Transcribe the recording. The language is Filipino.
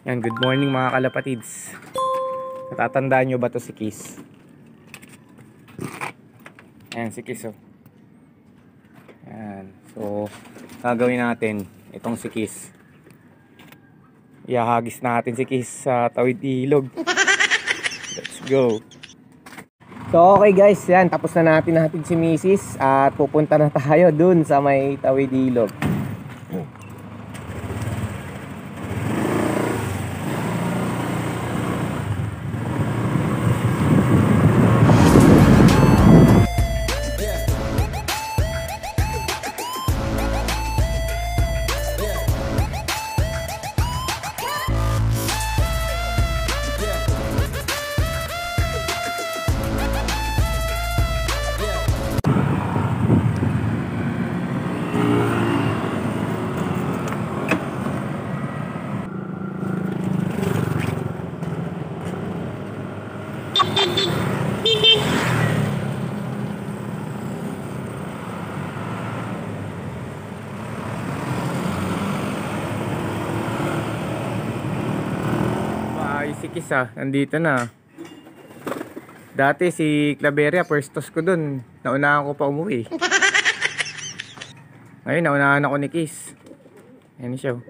Yan, good morning mga kalapatids. Natatandaan nyo ba to si Kiss? Ayan si Kiss oh. Ayan. So, gagawin natin itong si Kiss. Ihahagis natin si Kiss sa tawid ilog. Let's go. So okay guys, yan, tapos na natin si Mrs. At pupunta na tayo dun sa may tawid ilog. Si Kiss nandito na. Dati si Claveria, first toss ko dun. Naunahan ko pa umuwi. Ngayon, naunahan ako ni Kiss. Ayan siya.